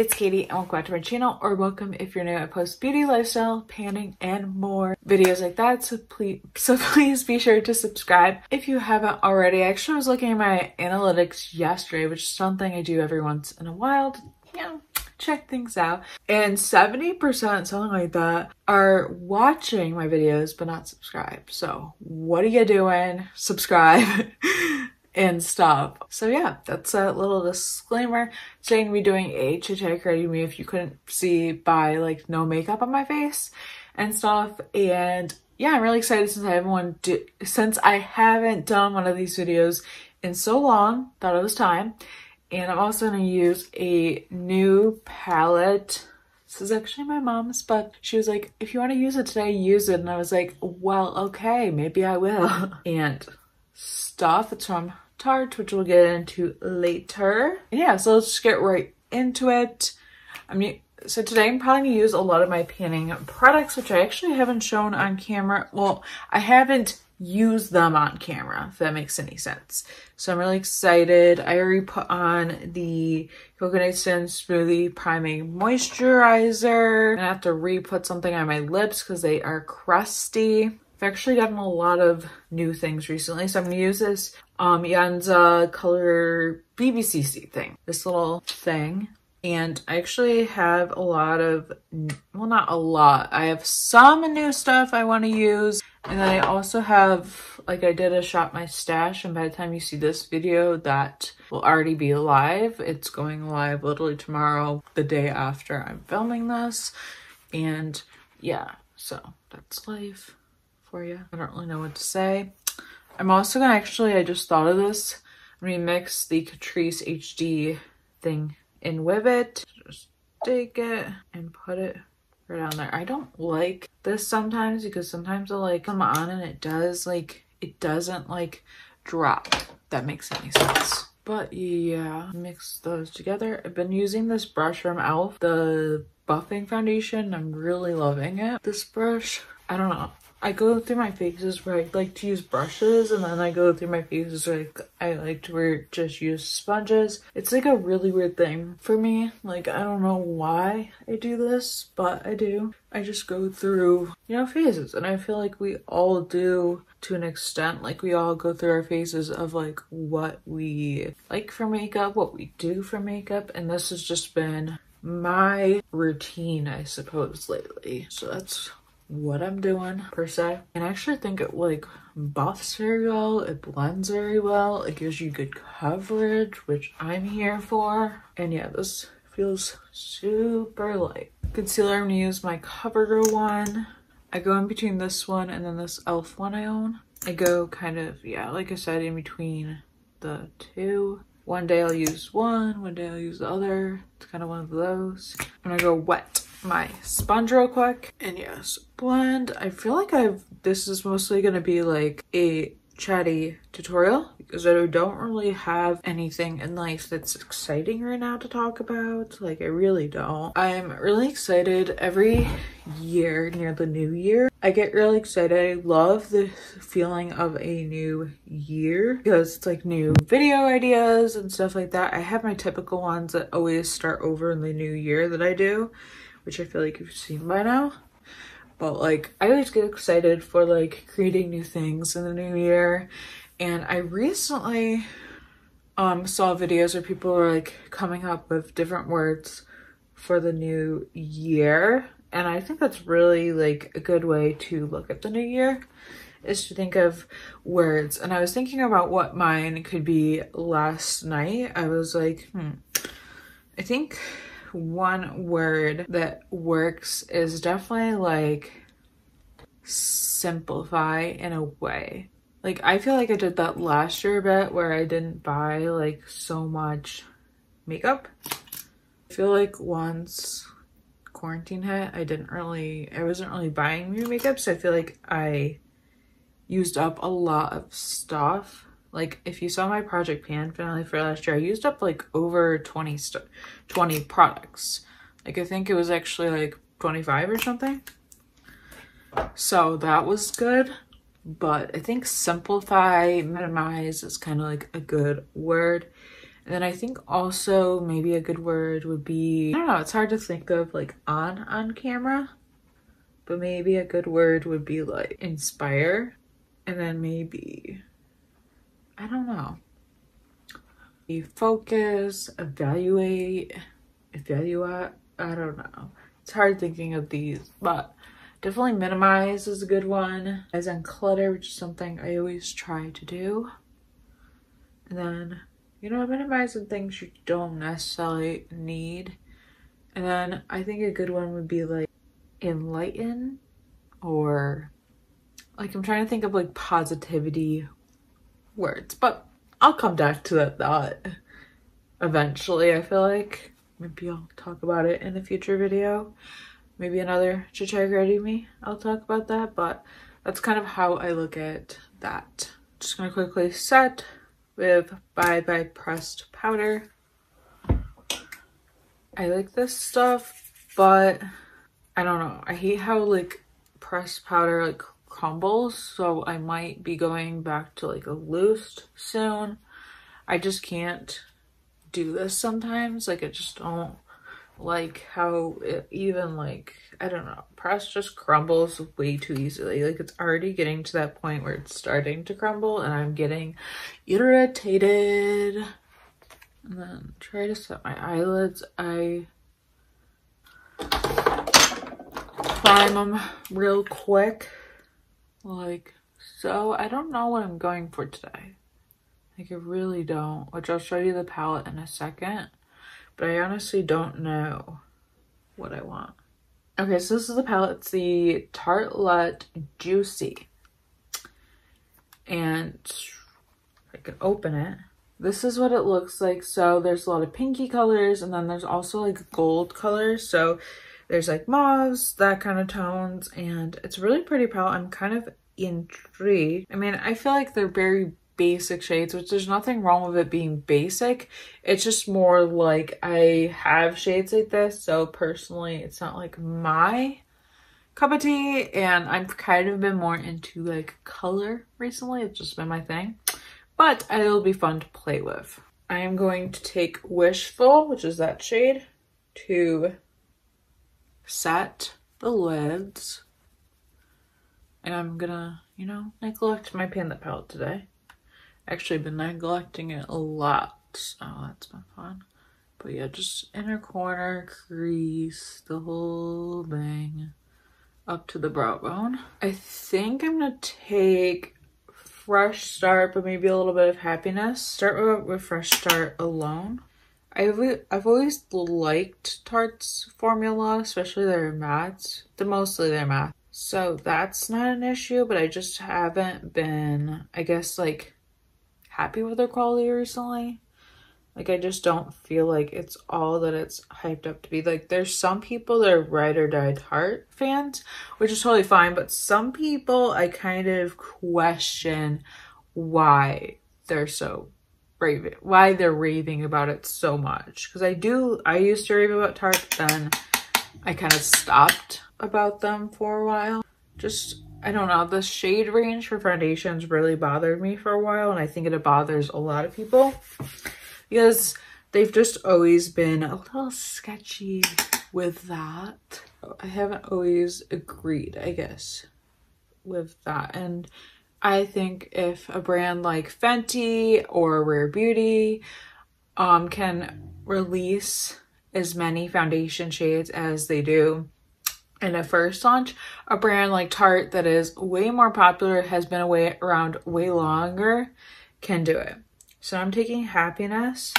it's Katie and welcome back to my channel, or welcome if you're new. I post beauty, lifestyle, panning, and more videos like that, so please be sure to subscribe if you haven't already. I actually was looking at my analytics yesterday, which is something I do every once in a while to, check things out, and 70%, something like that, are watching my videos but not subscribed. So what are you doing? Subscribe and stop. So yeah, that's a little disclaimer. Today I'm gonna be doing a chit chat creating me, if you couldn't see by like no makeup on my face and stuff. And yeah, I'm really excited since I haven't done one of these videos in so long. Thought it was time. And I'm also gonna use a new palette. This is actually my mom's, but she was like, if you want to use it today, use it. And I was like, well, okay, maybe I will. And stuff, it's from Tarte, which we'll get into later. And yeah, so let's just get right into it. So today I'm probably gonna use a lot of my panning products, which I actually haven't shown on camera. Well, I haven't used them on camera, if that makes any sense. So I'm really excited. I already put on the Coconut Smoothie Priming Moisturizer. I have to re-put something on my lips because they are crusty. I've actually gotten a lot of new things recently, so I'm gonna use this Yenza Color BBCC thing, this little thing. And I actually have a lot of, well, not a lot, I have some new stuff I want to use. And then I also have, like, I did a Shop My Stash, and by the time you see this video, that will already be live. It's going live literally tomorrow, the day after I'm filming this. And yeah, so that's life for you. I don't really know what to say. I'm also gonna I just thought of this, remix the Catrice HD thing in with it. Just take it and put it right on there. I don't like this sometimes because sometimes I'll like come on and it doesn't like drop. If that makes any sense. But yeah, mix those together. I've been using this brush from e.l.f., the buffing foundation. I'm really loving it. This brush, I don't know. I go through my phases where I like to use brushes, and then I go through my phases where I like to just use sponges. It's like a really weird thing for me. Like, I don't know why I do this, but I do. I just go through, phases, and I feel like we all do to an extent. Like, we all go through our phases of like what we like for makeup, what we do for makeup, and this has just been my routine, I suppose, lately. So that's what I'm doing per se. And I actually think it like buffs very well, it blends very well, it gives you good coverage, which I'm here for. And yeah, this feels super light. Concealer, I'm gonna use my CoverGirl one. I go in between this one and then this e.l.f. one I own. I go kind of, yeah, like I said, in between the two. One day I'll use one day I'll use the other. It's kind of one of those. I'm gonna go wet my sponge real quick, and yes, blend. I feel like this is mostly gonna be like a Chatty tutorial because I don't really have anything in life that's exciting right now to talk about. Like, I really don't. I'm really excited every year near the new year. I get really excited. I love the feeling of a new year because it's like new video ideas and stuff like that. I have my typical ones that always start over in the new year that I do, which I feel like you've seen by now. But like, I always get excited for like creating new things in the new year. And I recently saw videos where people were like coming up with different words for the new year. And I think that's really like a good way to look at the new year, is to think of words. And I was thinking about what mine could be last night. I was like, I think one word that works is definitely like simplify in a way. Like, I feel like I did that last year a bit where I didn't buy like so much makeup. I feel like once quarantine hit, I wasn't really buying new makeup, so I feel like I used up a lot of stuff. Like, if you saw my Project Pan finale for last year, I used up like over 20 products. Like, I think it was actually like 25 or something. So that was good. But I think simplify, minimize is kind of like a good word. And then I think also maybe a good word would be, I don't know, it's hard to think of like on camera, but maybe a good word would be like inspire. And then maybe, I don't know, focus, evaluate, I don't know. It's hard thinking of these, but definitely minimize is a good one. As in clutter, which is something I always try to do. And then, you know, minimize the things you don't necessarily need. And then I think a good one would be like enlighten, or like I'm trying to think of like positivity words, but I'll come back to that thought eventually. I feel like maybe I'll talk about it in a future video. Maybe another Katiexobeauty me, I'll talk about that, but that's kind of how I look at that. Just gonna quickly set with Bye Bye pressed powder. I like this stuff, but I don't know. I hate how like pressed powder like crumbles, so I might be going back to like a loose soon. I just can't do this sometimes. Like I just don't like how it even like, I don't know, press just crumbles way too easily. Like it's already getting to that point where it's starting to crumble and I'm getting irritated. And then try to set my eyelids. I prime them real quick, like so. I don't know what I'm going for today. Like I really don't, which I'll show you the palette in a second, but I honestly don't know what I want. Okay, so this is the palette. It's the Tartelette Juicy, and I can open it. This is what it looks like. So there's a lot of pinky colors, and then there's also like gold colors. So there's like mauves, that kind of tones, and it's a really pretty palette. I'm kind of intrigued. I mean, I feel like they're very basic shades, which there's nothing wrong with it being basic. It's just more like I have shades like this, so personally it's not like my cup of tea, and I've kind of been more into like color recently. It's just been my thing, but it'll be fun to play with. I am going to take Wishful, which is that shade, to set the lids, and I'm gonna, you know, neglect my Panda palette today. Actually been neglecting it a lot, so that's been fun. But yeah, just inner corner, crease, the whole thing up to the brow bone. I think I'm gonna take Fresh Start, but maybe a little bit of Happiness. Start with Fresh Start alone. I've always liked Tarte's formula, especially their mattes. Mostly their matte. So that's not an issue, but I just haven't been, I guess, like, happy with their quality recently. Like I just don't feel like it's all that it's hyped up to be. Like there's some people that are ride or die Tarte fans, which is totally fine, but some people I kind of question why they're so raving, why they're raving about it so much. Because I used to rave about Tarte, then I kind of stopped about them for a while. Just, I don't know, the shade range for foundations really bothered me for a while, and I think it bothers a lot of people because they've just always been a little sketchy with that. I haven't always agreed, I guess, with that. And I think if a brand like Fenty or Rare Beauty can release as many foundation shades as they do in a first launch, a brand like Tarte that is way more popular, has been around way longer, can do it. So I'm taking Happiness,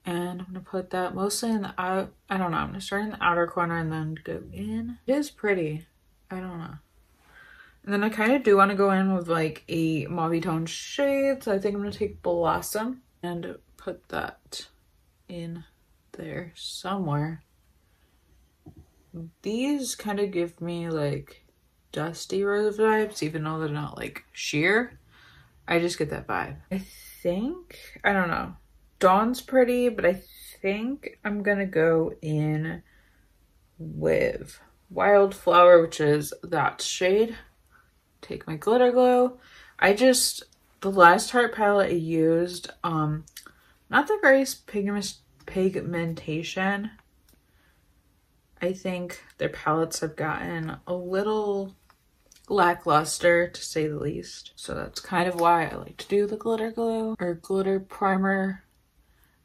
and I'm gonna put that mostly in the out. I don't know, I'm gonna start in the outer corner and then go in. It is pretty, I don't know. And then I kind of do want to go in with like a mauve tone shade, so I think I'm gonna take Blossom and put that in there somewhere. These kind of give me like dusty rose vibes, even though they're not like sheer. I just get that vibe. I think, I don't know, Dawn's pretty, but I think I'm gonna go in with Wildflower, which is that shade. Take my Glitter Glow. The last Tarte palette I used, not not the greatest pigmentation. I think their palettes have gotten a little lackluster, to say the least. So that's kind of why I like to do the glitter glue or glitter primer.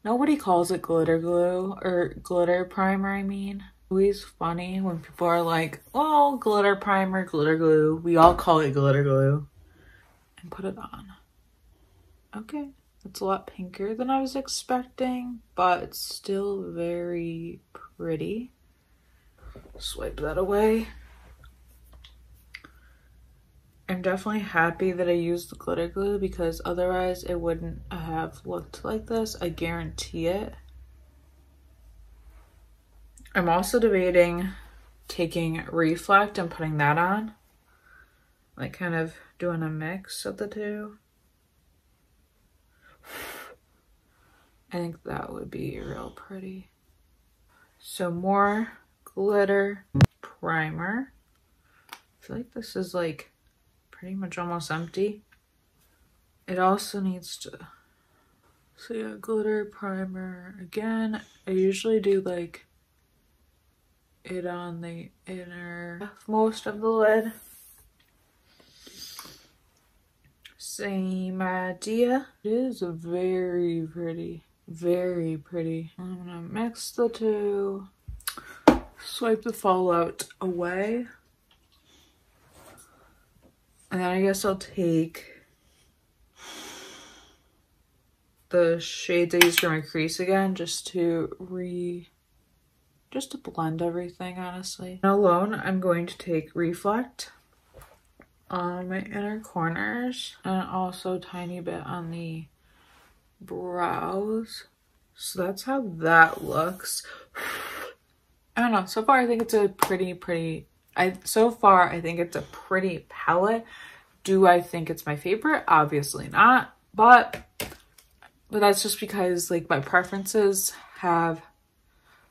Nobody calls it glitter glue or glitter primer, I mean. Always funny when people are like, oh, glitter primer, glitter glue. We all call it glitter glue. And put it on. Okay, it's a lot pinker than I was expecting, but it's still very pretty. Swipe that away. I'm definitely happy that I used the glitter glue because otherwise it wouldn't have looked like this. I guarantee it. I'm also debating taking Reflect and putting that on. Like kind of doing a mix of the two. I think that would be real pretty. So more glitter primer. I feel like this is like pretty much almost empty. It also needs to, so yeah, glitter primer again. I usually do like it on the inner most of the lid. Same idea. It is very pretty, very pretty. I'm gonna mix the two, swipe the fallout away. And then I guess I'll take the shades I used for my crease again, just to blend everything, honestly. And alone, I'm going to take Reflect on my inner corners and also a tiny bit on the brows. So that's how that looks. I don't know. So far, I think it's a pretty. So far, I think it's a pretty palette. Do I think it's my favorite? Obviously not. But that's just because like my preferences have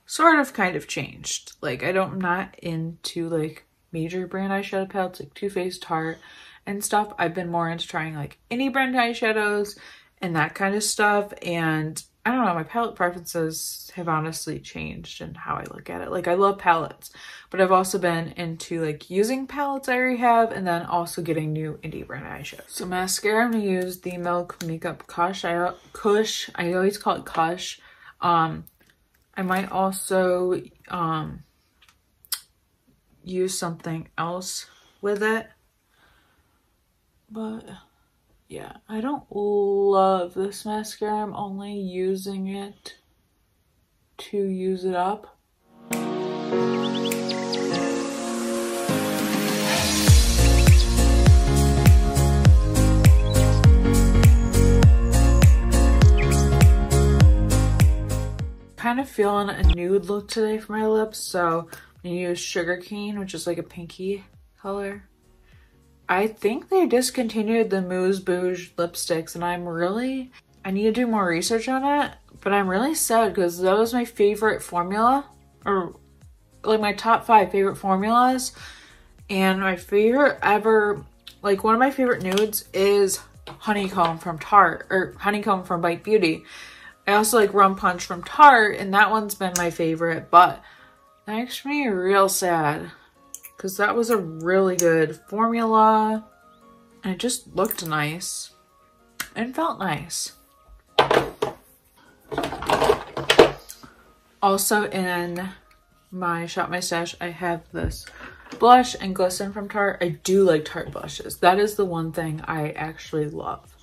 sort of kind of changed. Like I'm not into like major brand eyeshadow palettes like Too Faced, Tarte and stuff. I've been more into trying like indie brand eyeshadows and that kind of stuff. And I don't know, my palette preferences have honestly changed in how I look at it. Like I love palettes, but I've also been into like using palettes I already have and then also getting new indie brand eyeshadows. So mascara, I'm gonna use the Milk Makeup Kush. Kush. I always call it Kush. I might also use something else with it, but yeah, I don't love this mascara. I'm only using it to use it up. Kind of feeling a nude look today for my lips, so I'm gonna use Sugar Cane, which is like a pinky color. I think they discontinued the Mousse Bouge lipsticks and I need to do more research on it, but I'm really sad because that was my favorite formula, or like my top 5 favorite formulas. And my favorite ever, like one of my favorite nudes is Honeycomb from Tarte, or Honeycomb from Bite Beauty. I also like Rum Punch from Tarte, and that one's been my favorite, but that makes me real sad because that was a really good formula and it just looked nice and felt nice. Also in my Shop My Stash, I have this blush and Glisten from Tarte. I do like Tarte blushes. That is the one thing I actually love.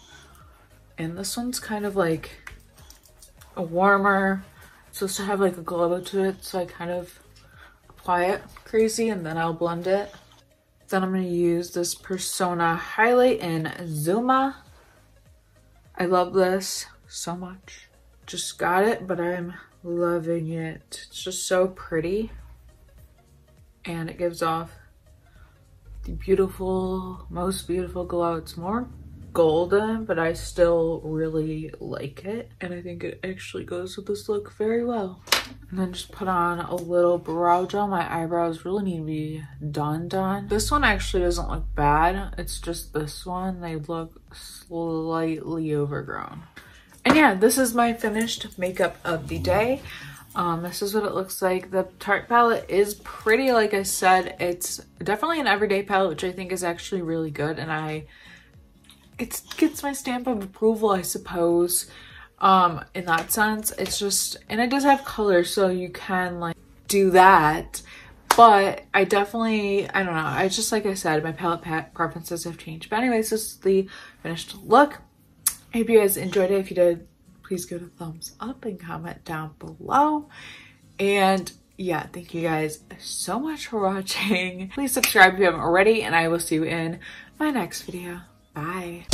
And this one's kind of like a warmer. It's supposed to have like a glow to it, so I kind of apply it crazy and then I'll blend it. Then I'm going to use this Persona highlight in Zuma. I love this so much. Just got it, but I'm loving it. It's just so pretty. And it gives off the beautiful, most beautiful glow. It's more golden, but I still really like it. And I think it actually goes with this look very well. And then just put on a little brow gel. My eyebrows really need to be done. This one actually doesn't look bad. It's just this one. They look slightly overgrown. And yeah, this is my finished makeup of the day. This is what it looks like. The Tarte palette is pretty, like I said. It's definitely an everyday palette, which I think is actually really good, and it gets my stamp of approval, I suppose. In that sense, it's just, and it does have color, so you can like do that. But I definitely, I don't know, I just, like I said, my palette preferences have changed. But anyways, this is the finished look. I hope you guys enjoyed it. If you did, please give it a thumbs up and comment down below. And yeah, thank you guys so much for watching. Please subscribe if you haven't already, and I will see you in my next video. Bye.